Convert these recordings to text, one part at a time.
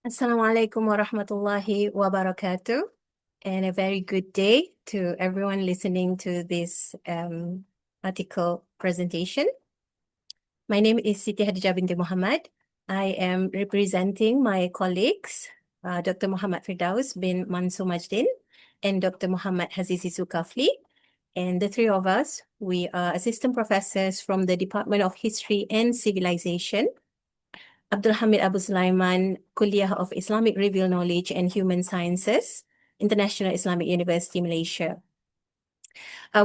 Assalamualaikum warahmatullahi wabarakatuh, and a very good day to everyone listening to this article presentation. My name is Siti Hadija binti Muhammad. I am representing my colleagues, Dr. Muhammad Firdaus bin Mansur Majdin and Dr. Muhammad Hazizi Zulkafli. And the three of us, we are assistant professors from the Department of History and Civilization, Abdul Hamid Abu Sulaiman, Kuliah of Islamic Reveal Knowledge and Human Sciences, International Islamic University, Malaysia.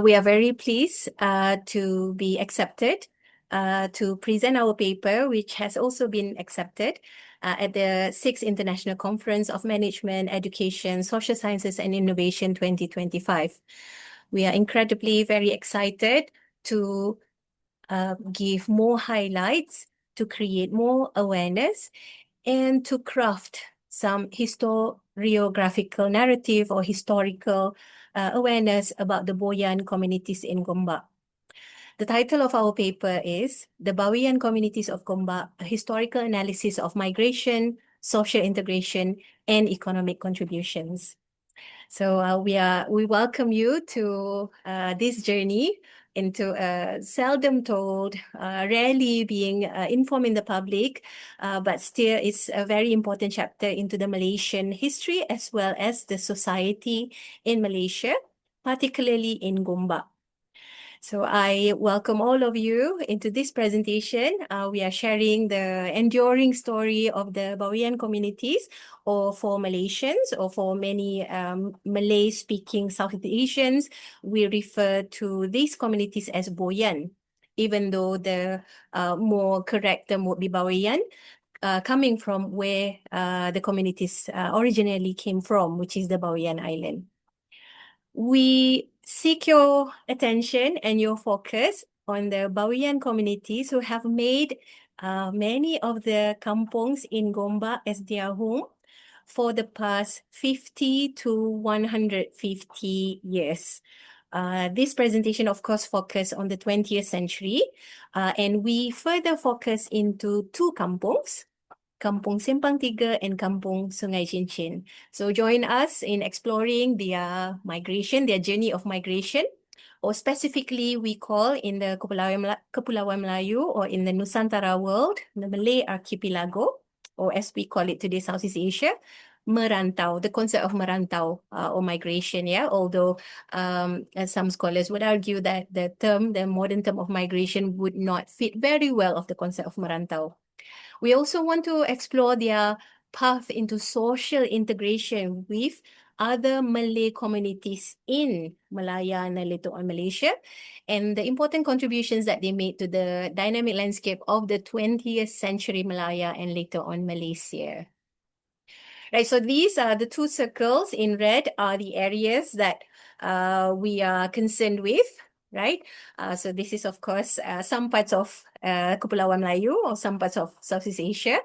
We are very pleased to be accepted to present our paper, which has also been accepted at the 6th International Conference of Management, Education, Social Sciences and Innovation 2025. We are incredibly very excited to give more highlights, to create more awareness, and to craft some historiographical narrative or historical awareness about the Bawean communities in Gombak. The title of our paper is The Bawean Communities of Gombak, a Historical Analysis of Migration, Social Integration, and Economic Contributions. So we welcome you to this journey into a seldom told, rarely being informed in the public, but still it's a very important chapter into the Malaysian history as well as the society in Malaysia, particularly in Gombak. So I welcome all of you into this presentation. We are sharing the enduring story of the Bawean communities, or for Malaysians, or for many Malay-speaking Southeast Asians, we refer to these communities as Boyan, even though the more correct term would be Bawean, coming from where the communities originally came from, which is the Bawean Island. We seek your attention and your focus on the Bawean communities who have made many of the kampungs in Gombak as their home for the past 50 to 150 years. This presentation, of course, focus on the 20th century, and we further focus into two kampungs, Kampung Simpang Tiga and Kampung Sungai Cincin. So join us in exploring their migration, their journey of migration, or specifically we call in the Kepulauan Melayu or in the Nusantara world, the Malay archipelago, or as we call it today, Southeast Asia, merantau, the concept of merantau or migration, yeah, although as some scholars would argue that the modern term of migration would not fit very well of the concept of merantau. We also want to explore their path into social integration with other Malay communities in Malaya and later on Malaysia, and the important contributions that they made to the dynamic landscape of the 20th century Malaya and later on Malaysia. Right, so these are the two circles in red are the areas that we are concerned with, right? So this is, of course, some parts of Kepulauan Melayu or some parts of Southeast Asia,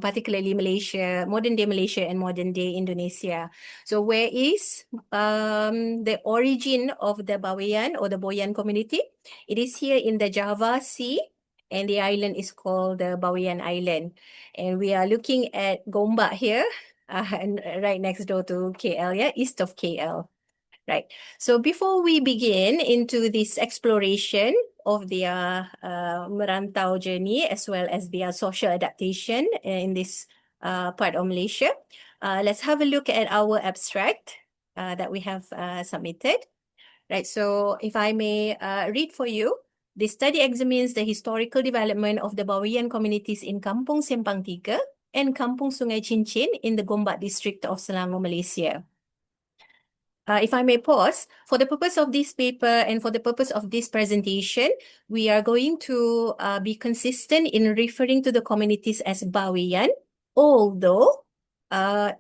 particularly Malaysia, modern-day Malaysia and modern-day Indonesia. So where is the origin of the Bawean or the Boyan community? It is here in the Java Sea, and the island is called the Bawean Island. And we are looking at Gombak here, and right next door to KL, yeah, east of KL. Right. So before we begin into this exploration of their merantau journey as well as their social adaptation in this part of Malaysia, let's have a look at our abstract that we have submitted. Right. So if I may read for you. The study examines the historical development of the Bawean communities in Kampung Simpang Tiga and Kampung Sungai Cincin in the Gombak district of Selangor, Malaysia. If I may pause, for the purpose of this paper and for the purpose of this presentation, we are going to be consistent in referring to the communities as Bawean, although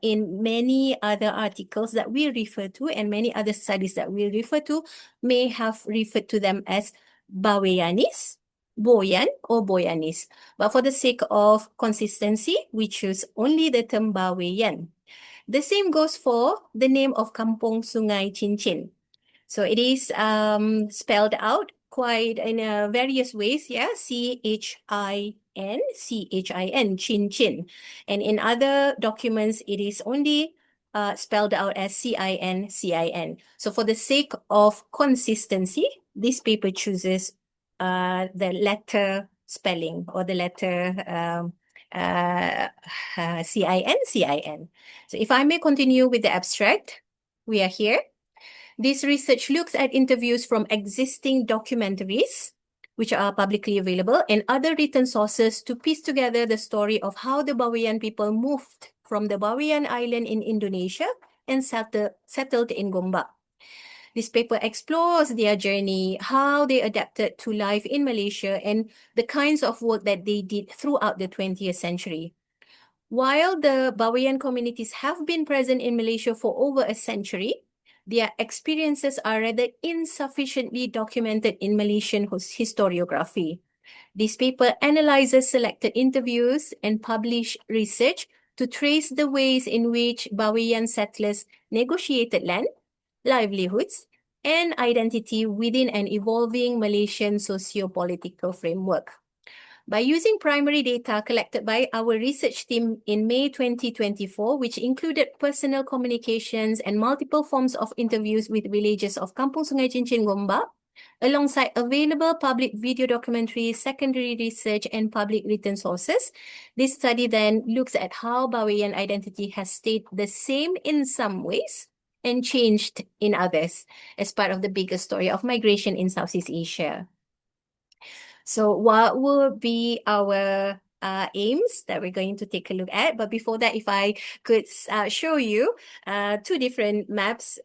in many other articles that we refer to and many other studies that we refer to may have referred to them as Baweanis, Boyan or Boyanis. But for the sake of consistency, we choose only the term Bawean. The same goes for the name of Kampung Sungai Cincin. So it is spelled out quite in various ways, yeah, Chin, Chin, Chin. And in other documents, it is only spelled out as Cin. So for the sake of consistency, this paper chooses the letter spelling or the letter Cin. So if I may continue with the abstract, we are here. This research looks at interviews from existing documentaries, which are publicly available, and other written sources to piece together the story of how the Bawean people moved from the Bawean island in Indonesia and settled in Gombak. This paper explores their journey, how they adapted to life in Malaysia, and the kinds of work that they did throughout the 20th century. While the Bawean communities have been present in Malaysia for over a century, their experiences are rather insufficiently documented in Malaysian historiography. This paper analyzes selected interviews and published research to trace the ways in which Bawean settlers negotiated land, livelihoods, and identity within an evolving Malaysian socio-political framework. By using primary data collected by our research team in May 2024, which included personal communications and multiple forms of interviews with villagers of Kampung Sungai Cincin Gombak, alongside available public video documentaries, secondary research, and public written sources, this study then looks at how Bawean identity has stayed the same in some ways and changed in others as part of the bigger story of migration in Southeast Asia. So what will be our aims that we're going to take a look at? But before that, if I could show you two different maps.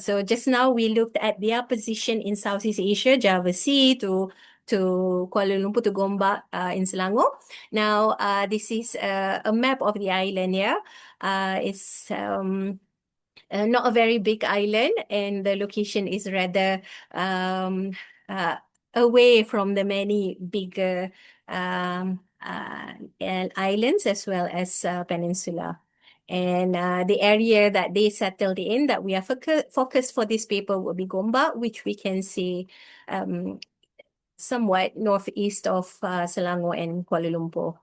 So just now we looked at their position in Southeast Asia, Java Sea to Kuala Lumpur to Gombak in Selangor. Now this is a map of the island here. It's not a very big island, and the location is rather away from the many bigger islands as well as peninsula. And the area that they settled in that we are focused for this paper will be Gombak, which we can see somewhat northeast of Selangor and Kuala Lumpur.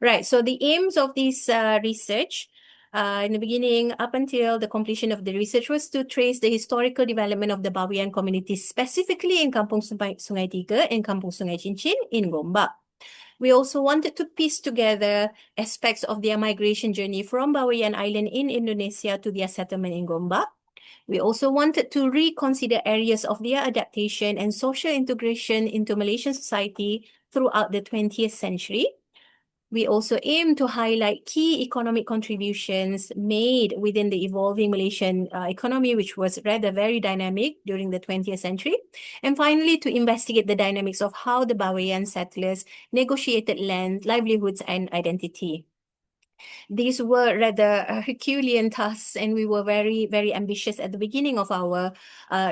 Right, so the aims of this research in the beginning, up until the completion of the research, was to trace the historical development of the Bawean communities, specifically in Kampung Sungai Tiga and Kampung Sungai Cincin in Gombak. We also wanted to piece together aspects of their migration journey from Bawean Island in Indonesia to their settlement in Gombak. We also wanted to reconsider areas of their adaptation and social integration into Malaysian society throughout the 20th century. We also aim to highlight key economic contributions made within the evolving Malaysian economy, which was rather very dynamic during the 20th century. And finally, to investigate the dynamics of how the Bawean settlers negotiated land, livelihoods, and identity. These were rather Herculean tasks, and we were very, very ambitious at the beginning of our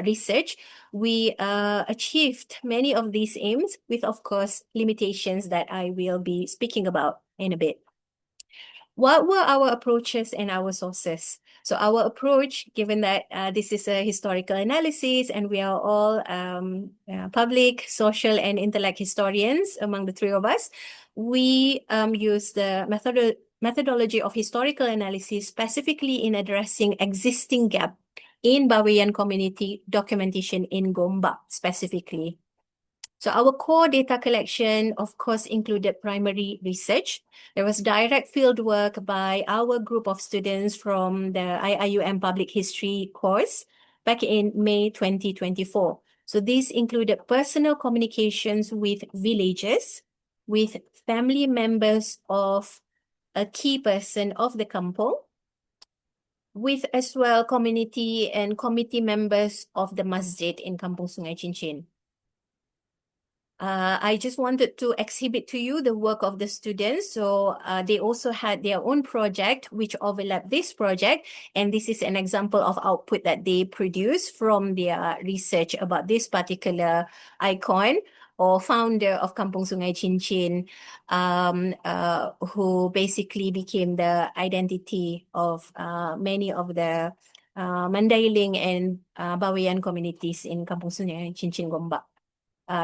research. We achieved many of these aims with, of course, limitations that I will be speaking about in a bit. What were our approaches and our sources? So our approach, given that this is a historical analysis and we are all public, social, and intellect historians among the three of us, we use the methodology of historical analysis specifically in addressing existing gap in Bawean community documentation in Gombak specifically. So our core data collection, of course, included primary research. There was direct field work by our group of students from the IIUM Public History course back in May 2024. So these included personal communications with villagers, with family members of a key person of the kampung, with as well community and committee members of the masjid in Kampung Sungai Cincin. I just wanted to exhibit to you the work of the students. So they also had their own project which overlapped this project. And this is an example of output that they produced from their research about this particular icon or founder of Kampung Sungai Cincin, who basically became the identity of many of the Mandailing and Bawean communities in Kampung Sungai, Cincin Gombak.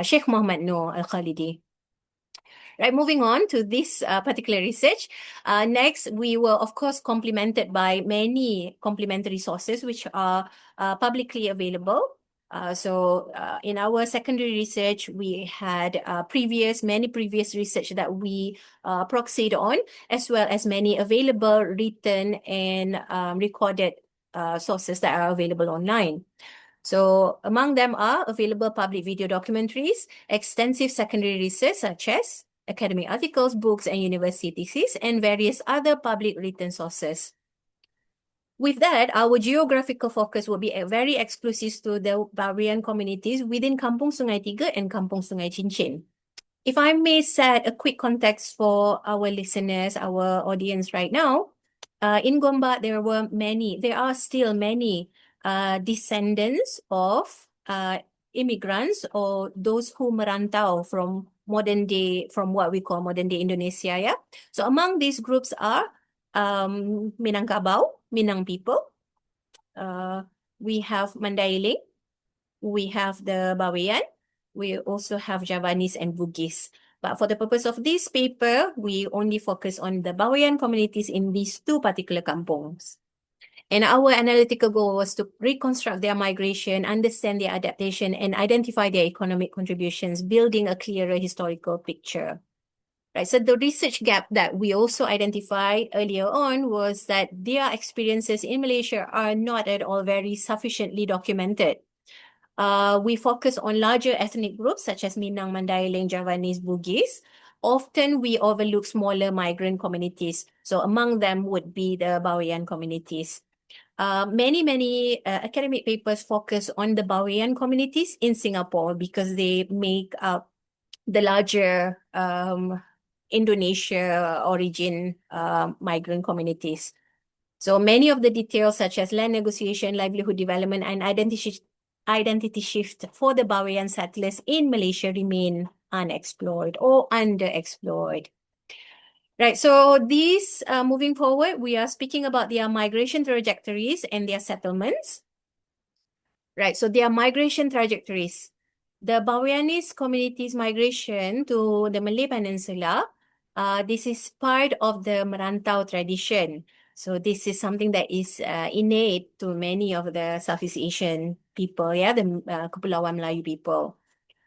Sheikh Muhammad Noor Al-Khalidi. Right, moving on to this particular research. Next, we were, of course, complemented by many complementary sources which are publicly available. In our secondary research, we had many previous research that we proxied on, as well as many available written and recorded sources that are available online. So among them are available public video documentaries, extensive secondary research such as academic articles, books, and university theses, and various other public written sources. With that, our geographical focus will be very exclusive to the Bawean communities within Kampung Sungai Tiga and Kampung Sungai Cincin. If I may set a quick context for our listeners, our audience right now, in Gombak, there are still many descendants of immigrants or those who merantau from what we call modern day Indonesia. Yeah. So among these groups are Minangkabau, Minang people. We have Mandailing. We have the Bawean. We also have Javanese and Bugis. But for the purpose of this paper, we only focus on the Bawean communities in these two particular kampungs. And our analytical goal was to reconstruct their migration, understand their adaptation, and identify their economic contributions, building a clearer historical picture. Right, so the research gap that we also identified earlier on was that their experiences in Malaysia are not at all very sufficiently documented. We focus on larger ethnic groups such as Minang, Mandailing, Javanese, Bugis. Often we overlook smaller migrant communities. So among them would be the Bawean communities. Many academic papers focus on the Bawean communities in Singapore because they make up the larger Indonesia origin migrant communities. So many of the details such as land negotiation, livelihood development, and identity shift for the Bawean settlers in Malaysia remain unexplored or underexplored. Right, so these, moving forward, we are speaking about their migration trajectories and their settlements. Right, so their migration trajectories. The Baweanese community's migration to the Malay Peninsula, this is part of the merantau tradition. So this is something that is innate to many of the Southeast Asian people, yeah, the Kepulauan Melayu people.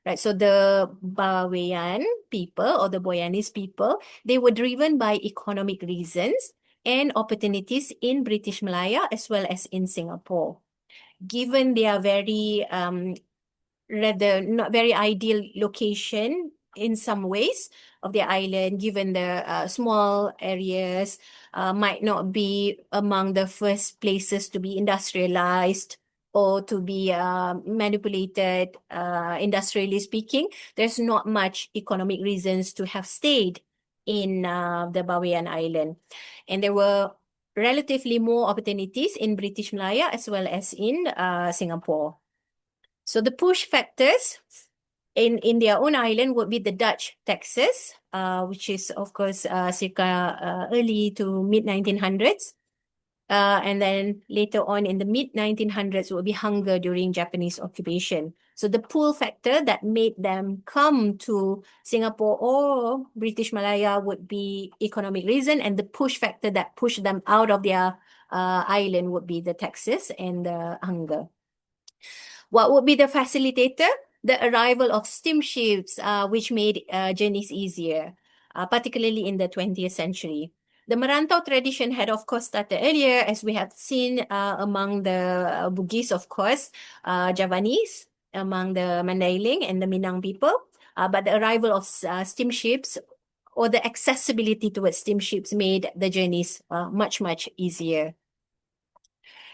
Right, so the Bawean people or the Boyanese people, they were driven by economic reasons and opportunities in British Malaya as well as in Singapore. Given their very rather not very ideal location in some ways of the island, given the small areas, might not be among the first places to be industrialized or to be manipulated, industrially speaking. There's not much economic reasons to have stayed in the Bawean Island. And there were relatively more opportunities in British Malaya as well as in Singapore. So the push factors in their own island would be the Dutch taxes, which is of course circa early to mid 1900s. And then later on in the mid 1900s would be hunger during Japanese occupation. So the pull factor that made them come to Singapore or British Malaya would be economic reason, and the push factor that pushed them out of their island would be the taxes and the hunger. What would be the facilitator? The arrival of steamships, which made journeys easier, particularly in the 20th century. The Merantau tradition had, of course, started earlier, as we have seen among the Bugis, of course, Javanese, among the Mandailing and the Minang people. But the arrival of steamships or the accessibility towards steamships made the journeys much easier.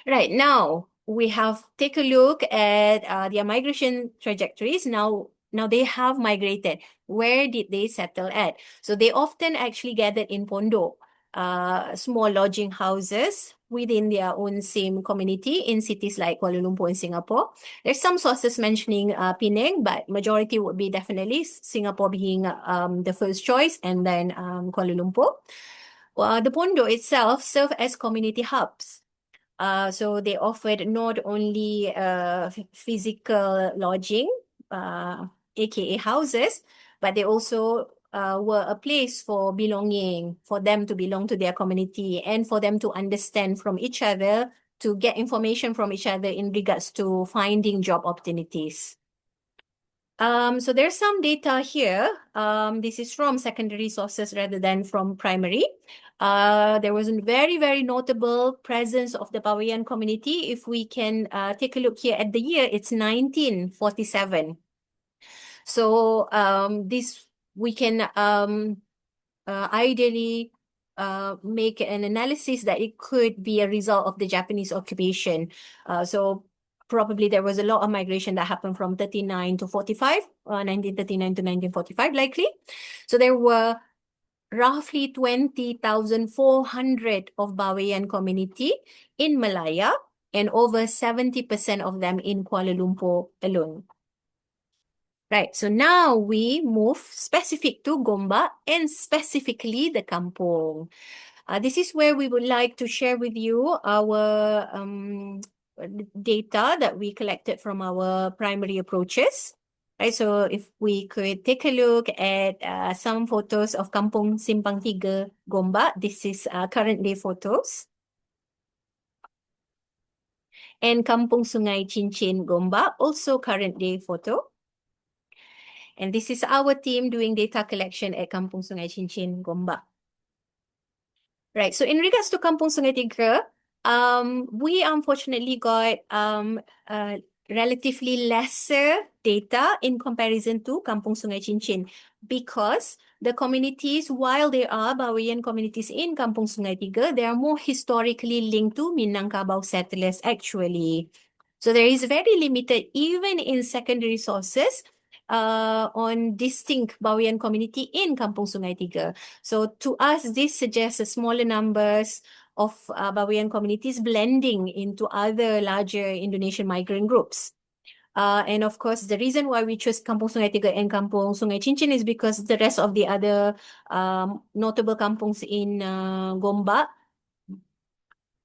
Right, now we have take a look at their migration trajectories. Now they have migrated. Where did they settle at? So they often actually gathered in pondok, small lodging houses within their own same community in cities like Kuala Lumpur and Singapore. There's some sources mentioning Penang, but majority would be definitely Singapore being the first choice, and then Kuala Lumpur. The pondok itself serve as community hubs. So they offered not only physical lodging, aka houses, but they also were a place for belonging, for them to belong to their community and for them to understand from each other, to get information from each other in regards to finding job opportunities. So there's some data here. This is from secondary sources rather than from primary. There was a very, very notable presence of the Bawean community. If we can take a look here at the year, it's 1947. So this we can ideally make an analysis that it could be a result of the Japanese occupation. So probably there was a lot of migration that happened from 39 to 45, 1939 to 1945 likely. So there were roughly 20,400 of Bawean community in Malaya and over 70% of them in Kuala Lumpur alone. Right, so now we move specific to Gombak and specifically the kampung. This is where we would like to share with you our data that we collected from our primary approaches. Right, so if we could take a look at some photos of Kampung Simpang Tiga, Gombak. This is current day photos. And Kampung Sungai Cincin, Gombak, also current day photo. And this is our team doing data collection at Kampung Sungai Cincin, Gombak. Right, so in regards to Kampung Sungai Tiga, we unfortunately got relatively lesser data in comparison to Kampung Sungai Cincin because the communities, while there are Bawean communities in Kampung Sungai Tiga, they are more historically linked to Minangkabau settlers actually. So there is very limited, even in secondary sources, on distinct Bawean community in Kampung Sungai Tiga. So to us, this suggests a smaller numbers of Bawean communities blending into other larger Indonesian migrant groups. And of course, the reason why we chose Kampung Sungai Tiga and Kampung Sungai Cincin is because the rest of the other notable kampungs in Gombak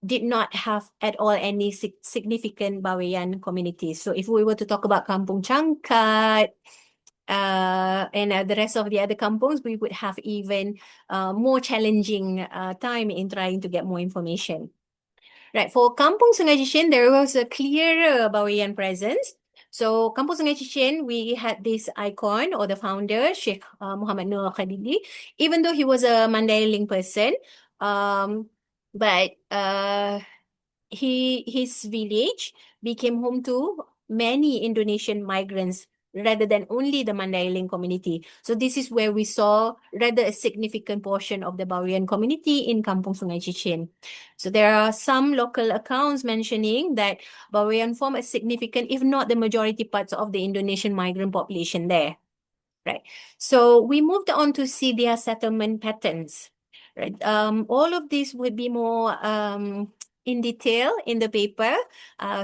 did not have at all any significant Bawean communities. So if we were to talk about Kampung Changkat, and the rest of the other kampungs, we would have even more challenging time in trying to get more information. Right, for Kampung Sungai Cincin, there was a clearer Bawean presence. So Kampung Sungai Cincin, we had this icon or the founder, Sheikh Muhammad Nur Khadidi, even though he was a Mandailing person, but his village became home to many Indonesian migrants rather than only the Mandailing community. So this is where we saw rather a significant portion of the Bawean community in Kampung Sungai Cincin. So there are some local accounts mentioning that Bawean form a significant, if not the majority parts of the Indonesian migrant population there. Right. So we moved on to see their settlement patterns. Right. All of this would be more in detail in the paper.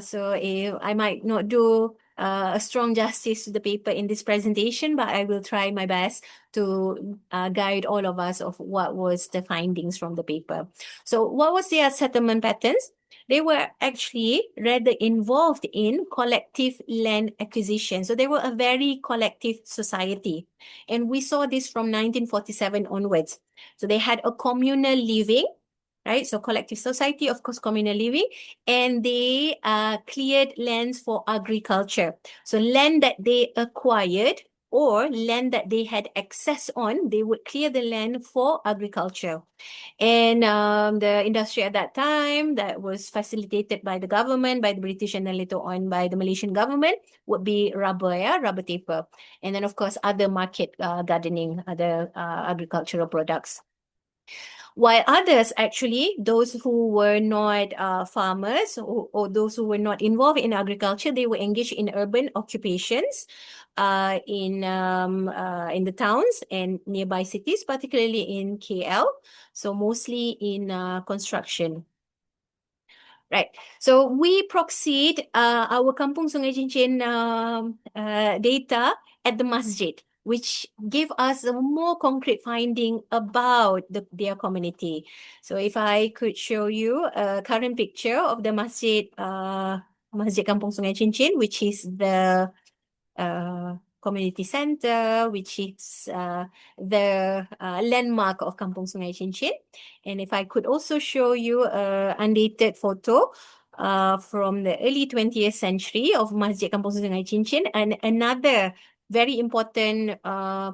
So if I might not do a strong justice to the paper in this presentation, but I will try my best to guide all of us of what was the findings from the paper. So what was their settlement patterns? They were actually rather involved in collective land acquisition. So they were a very collective society. And we saw this from 1947 onwards. So they had a communal living, right? So collective society, of course, communal living, and they cleared lands for agriculture. So land that they acquired or land that they had access on, they would clear the land for agriculture. And the industry at that time that was facilitated by the government, by the British, and then later on by the Malaysian government would be rubber, rubber taper. And then, of course, other market gardening, other agricultural products. While others, actually, those who were not farmers or those who were not involved in agriculture, they were engaged in urban occupations in the towns and nearby cities, particularly in KL. So mostly in construction. Right. So we proxied our Kampung Sungai Cincin data at the masjid. which give us a more concrete finding about their community. So if I could show you a current picture of the masjid, Masjid Kampung Sungai Cincin, which is the community center, which is the landmark of Kampung Sungai Cincin. And if I could also show you a undated photo from the early 20th century of Masjid Kampung Sungai Cincin, and another very important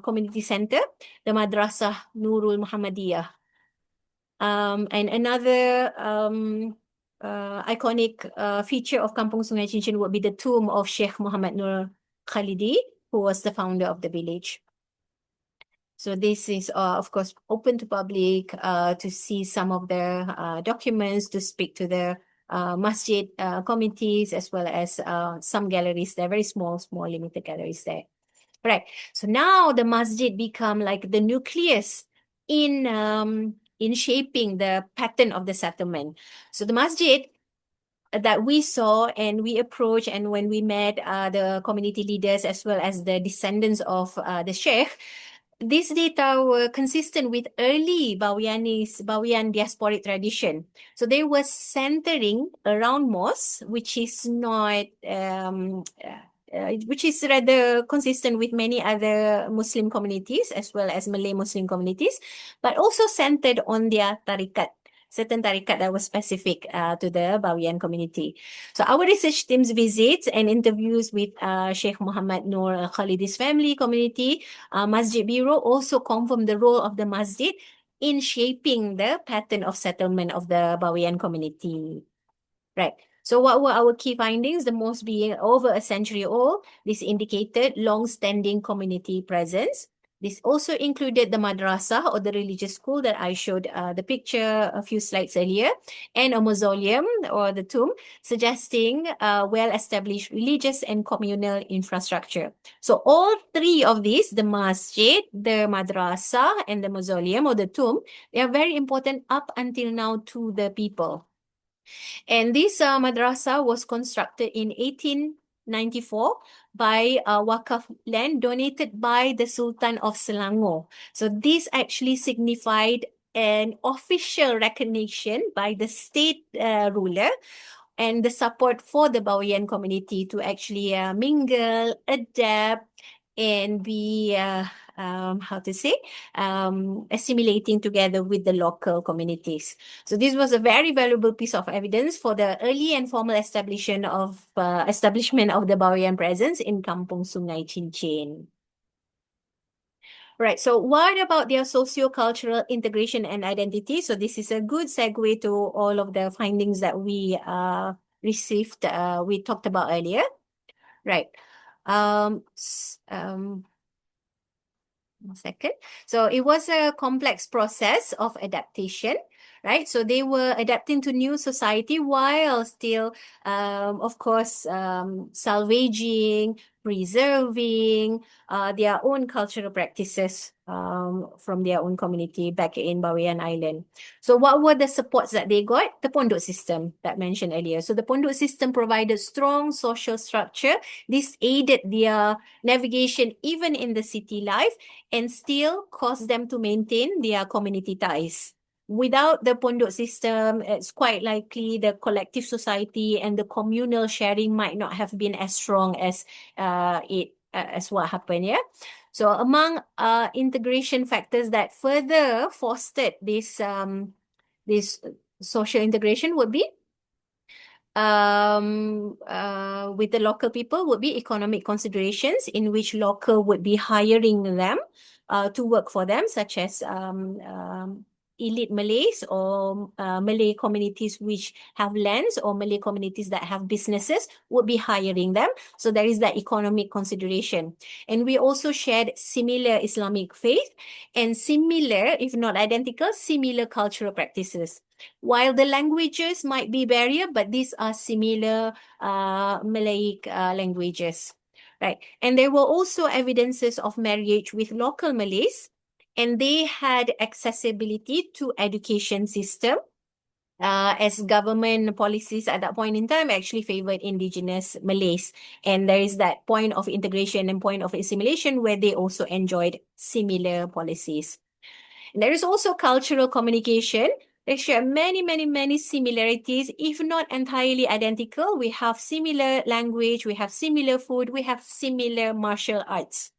community center, the Madrasah Nurul Muhammadiyah. And another iconic feature of Kampung Sungai Cincin would be the tomb of Sheikh Muhammad Nur Khalidi, who was the founder of the village. So this is, of course, open to public to see some of the documents, to speak to the masjid committees, as well as some galleries. They're very small, limited galleries there. Right. So now the masjid become like the nucleus in shaping the pattern of the settlement. So the masjid that we saw and we approached, and when we met the community leaders as well as the descendants of the sheikh, these data were consistent with early Bawean diasporic tradition. So they were centering around mosque, which is not which is rather consistent with many other Muslim communities as well as Malay Muslim communities, but also centered on their tarikat, certain tarikat that was specific to the Bawean community. So our research team's visits and interviews with Sheikh Muhammad Nur Khalidi's family community, Masjid Bureau also confirmed the role of the masjid in shaping the pattern of settlement of the Bawean community. Right. So what were our key findings? The mosque being over a century old, this indicated long-standing community presence. This also included the madrasah, or the religious school that I showed the picture a few slides earlier, and a mausoleum or the tomb, suggesting well-established religious and communal infrastructure. So all three of these, the masjid, the madrasah, and the mausoleum or the tomb, they are very important up until now to the people. And this madrasa was constructed in 1894 by wakaf land donated by the Sultan of Selangor. So this actually signified an official recognition by the state ruler and the support for the Bawean community to actually mingle, adapt, and be assimilating together with the local communities. So this was a very valuable piece of evidence for the early and formal establishment of the Bawean presence in Kampung Sungai Cincin. Right. So what about their socio-cultural integration and identity? So this is a good segue to all of the findings that we received, we talked about earlier. Right. One second. So it was a complex process of adaptation, right? So they were adapting to new society while still, of course, salvaging, preserving their own cultural practices from their own community back in Bawean Island. So what were the supports that they got? The pondok system that I mentioned earlier. So the pondok system provided strong social structure. This aided their navigation even in the city life and still caused them to maintain their community ties. Without the pondok system, it's quite likely the collective society and the communal sharing might not have been as strong as as what happened, yeah? So among integration factors that further fostered this social integration would be with the local people would be economic considerations, in which local would be hiring them to work for them, such as elite Malays or Malay communities which have lands, or Malay communities that have businesses would be hiring them. So there is that economic consideration. And we also shared similar Islamic faith and similar, if not identical, similar cultural practices. While the languages might be barrier, but these are similar Malayic languages, right? And there were also evidences of marriage with local Malays, and they had accessibility to education system. as government policies at that point in time actually favored indigenous Malays. And there is that point of integration and point of assimilation where they also enjoyed similar policies. And there is also cultural communication. They share many, many, many similarities, if not entirely identical. We have similar language, we have similar food, we have similar martial arts.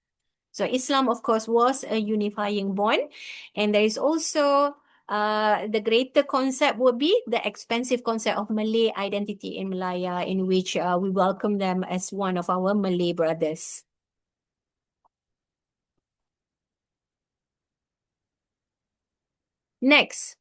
So Islam, of course, was a unifying bond. And there is also the greater concept would be the expansive concept of Malay identity in Malaya, in which we welcome them as one of our Malay brothers. Next,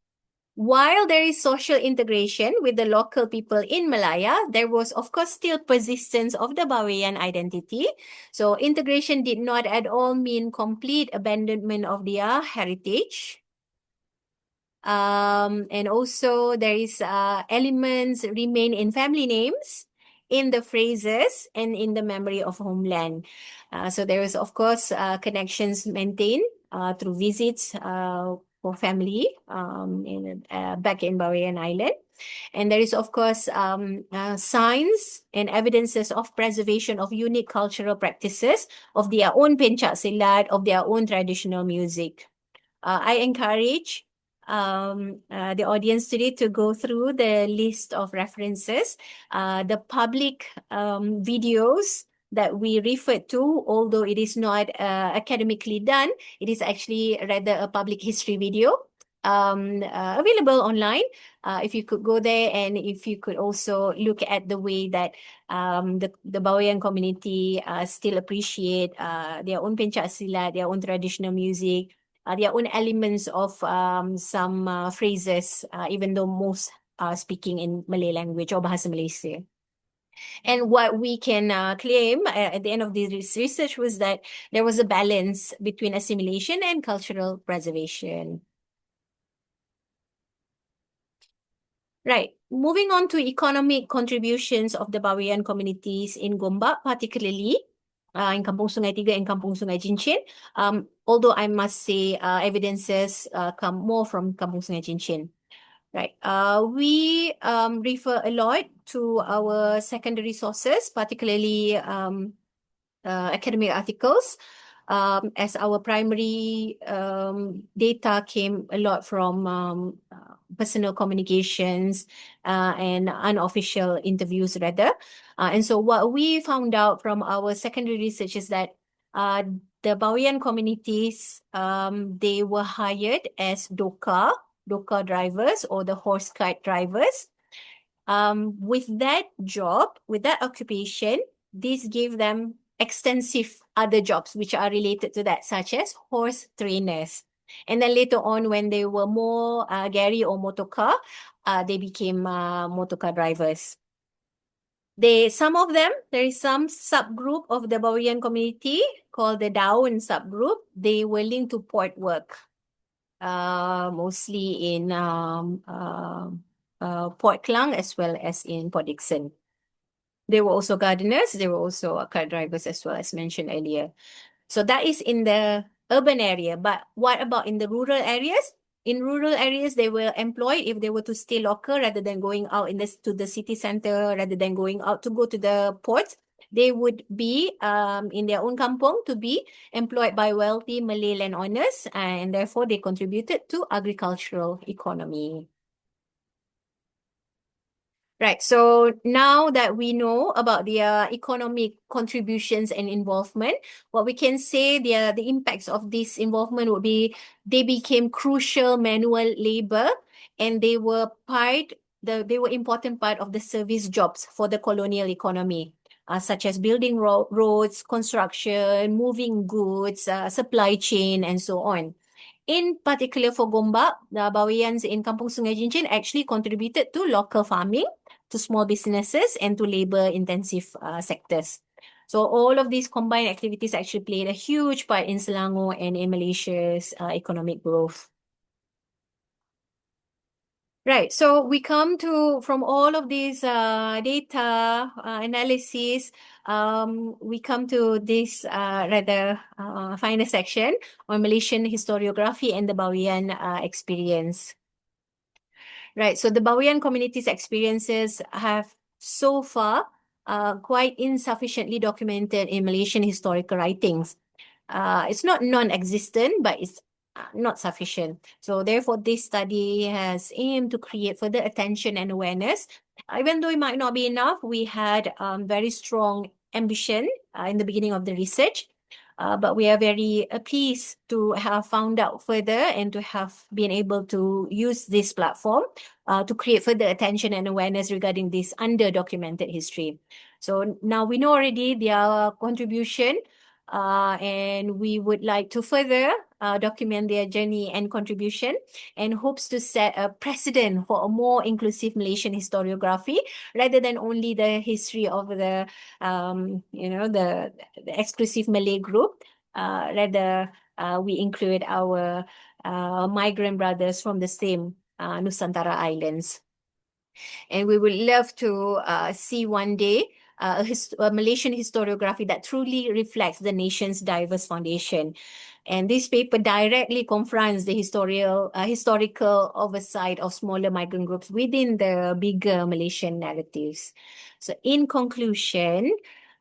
while there is social integration with the local people in Malaya, there was, of course, still persistence of the Bawean identity. So integration did not at all mean complete abandonment of their heritage. And also there is elements remain in family names, in the phrases, and in the memory of homeland. So there is, of course, connections maintained through visits for family back in Bawean Island. And there is, of course, signs and evidences of preservation of unique cultural practices, of their own pencak silat, of their own traditional music. I encourage the audience today to go through the list of references, the public videos that we referred to, although it is not academically done, it is actually rather a public history video available online. If you could go there, and if you could also look at the way that the Bawean community still appreciate their own pencak silat, their own traditional music, their own elements of some phrases, even though most are speaking in Malay language or Bahasa Malaysia. And what we can claim at the end of this research was that there was a balance between assimilation and cultural preservation. Right. Moving on to economic contributions of the Bawean communities in Gombak, particularly in Kampung Sungai Tiga and Kampung Sungai Cincin. Although I must say evidences come more from Kampung Sungai Cincin. Right. We refer a lot to our secondary sources, particularly academic articles, as our primary data came a lot from personal communications and unofficial interviews rather. And so what we found out from our secondary research is that the Bawean communities, they were hired as doka drivers or the horse cart drivers. With that job, with that occupation, this gave them extensive other jobs which are related to that, such as horse trainers. And then later on, when they were more Gary or motorcar, they became motorcar drivers. Some of them, there is some subgroup of the Bawean community called the Daun subgroup. They were linked to port work, mostly in Port Klang as well as in Port Dickson. They were also gardeners. They were also car drivers as well as mentioned earlier. So that is in the urban area. But what about in the rural areas? In rural areas, they were employed if they were to stay local rather than going out to the city center, rather than going out to go to the port. They would be in their own kampong to be employed by wealthy Malay landowners, and therefore they contributed to agricultural economy. Right. So now that we know about their economic contributions and involvement, what we can say the impacts of this involvement would be they became crucial manual labor, and they were important part of the service jobs for the colonial economy, such as building roads, construction, moving goods, supply chain, and so on. In particular for Gombak, the Baweyans in Kampung Sungai Cincin actually contributed to local farming, to small businesses, and to labor-intensive sectors. So all of these combined activities actually played a huge part in Selangor and in Malaysia's economic growth. Right. So we come to, from all of these data analysis, we come to this rather final section on Malaysian historiography and the Bawean experience. Right. So the Bawean community's experiences have so far quite insufficiently documented in Malaysian historical writings. It's not non-existent, but it's not sufficient. So therefore, this study has aimed to create further attention and awareness. Even though it might not be enough, we had very strong ambition in the beginning of the research. But we are very pleased to have found out further and to have been able to use this platform to create further attention and awareness regarding this under-documented history. So now we know already their contribution, and we would like to further document their journey and contribution, and hopes to set a precedent for a more inclusive Malaysian historiography rather than only the history of the the exclusive Malay group. Rather, we include our migrant brothers from the same Nusantara Islands. And we would love to see one day a Malaysian historiography that truly reflects the nation's diverse foundation. And this paper directly confronts the historical oversight of smaller migrant groups within the bigger Malaysian narratives. So in conclusion,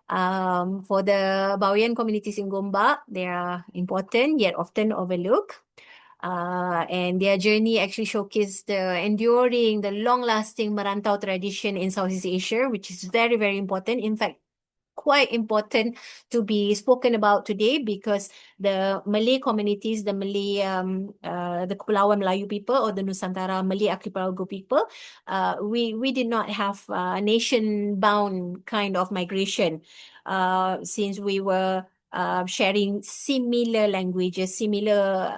for the Bawean communities in Gombak, they are important yet often overlooked. And their journey actually showcased the enduring, the long-lasting Merantau tradition in Southeast Asia, which is very, very important. In fact, quite important to be spoken about today, because the Malay communities, the Malay, the Kepulauan Melayu people or the Nusantara Malay Archipelago people, we did not have a nation-bound kind of migration, since we were sharing similar languages, similar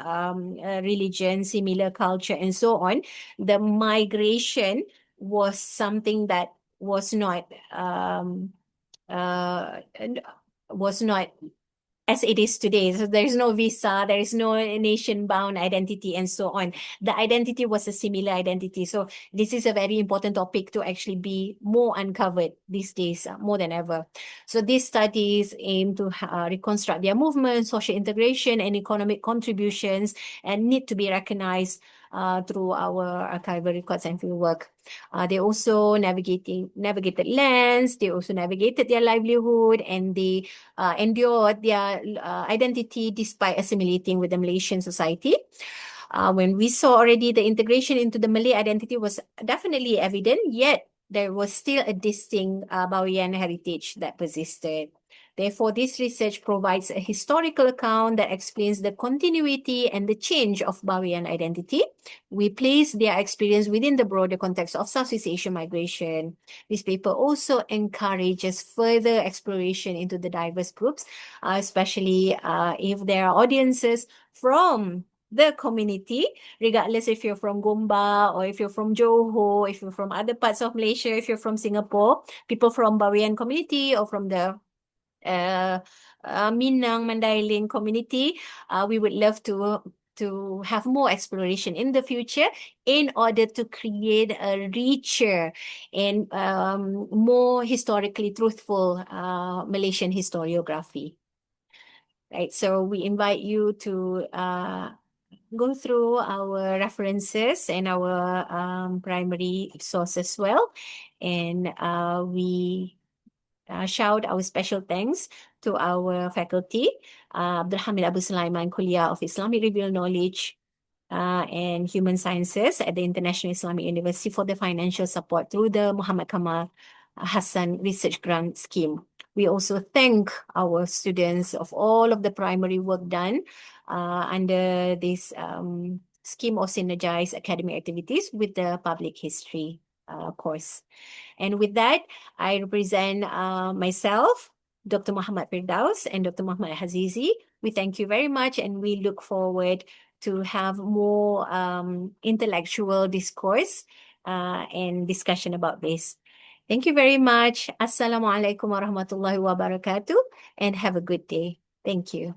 religion, similar culture, and so on. The migration was something that was not uh, was not as it is today. So there is no visa, there is no nation-bound identity, and so on. The identity was a similar identity. So this is a very important topic to actually be more uncovered these days, more than ever. So these studies aim to reconstruct their movement, social integration, and economic contributions, and need to be recognized through our archival records and fieldwork. They also navigated lands, they also navigated their livelihood, and they endured their identity despite assimilating with the Malaysian society. When we saw already the integration into the Malay identity was definitely evident, yet there was still a distinct Bawean heritage that persisted. Therefore, this research provides a historical account that explains the continuity and the change of Bawean identity. We place their experience within the broader context of Southeast Asian migration. This paper also encourages further exploration into the diverse groups, especially if there are audiences from the community, regardless if you're from Gombak or if you're from Johor, if you're from other parts of Malaysia, if you're from Singapore, people from Bawean community or from the Minang Mandailing community, we would love to have more exploration in the future in order to create a richer and more historically truthful Malaysian historiography. Right, so we invite you to go through our references and our primary sources as well, and we shout our special thanks to our faculty, Abdul Hamid Abu Sulaiman Kuliah of Islamic Revealed Knowledge and Human Sciences at the International Islamic University for the financial support through the Muhammad Kamal Hassan Research Grant Scheme. We also thank our students of all of the primary work done under this scheme of synergized academic activities with the public history course. And with that, I represent myself, Dr. Muhammad Firdaus, and Dr. Muhammad Hazizi. We thank you very much, and we look forward to have more intellectual discourse and discussion about this. Thank you very much. Assalamualaikum warahmatullahi wabarakatuh, and have a good day. Thank you.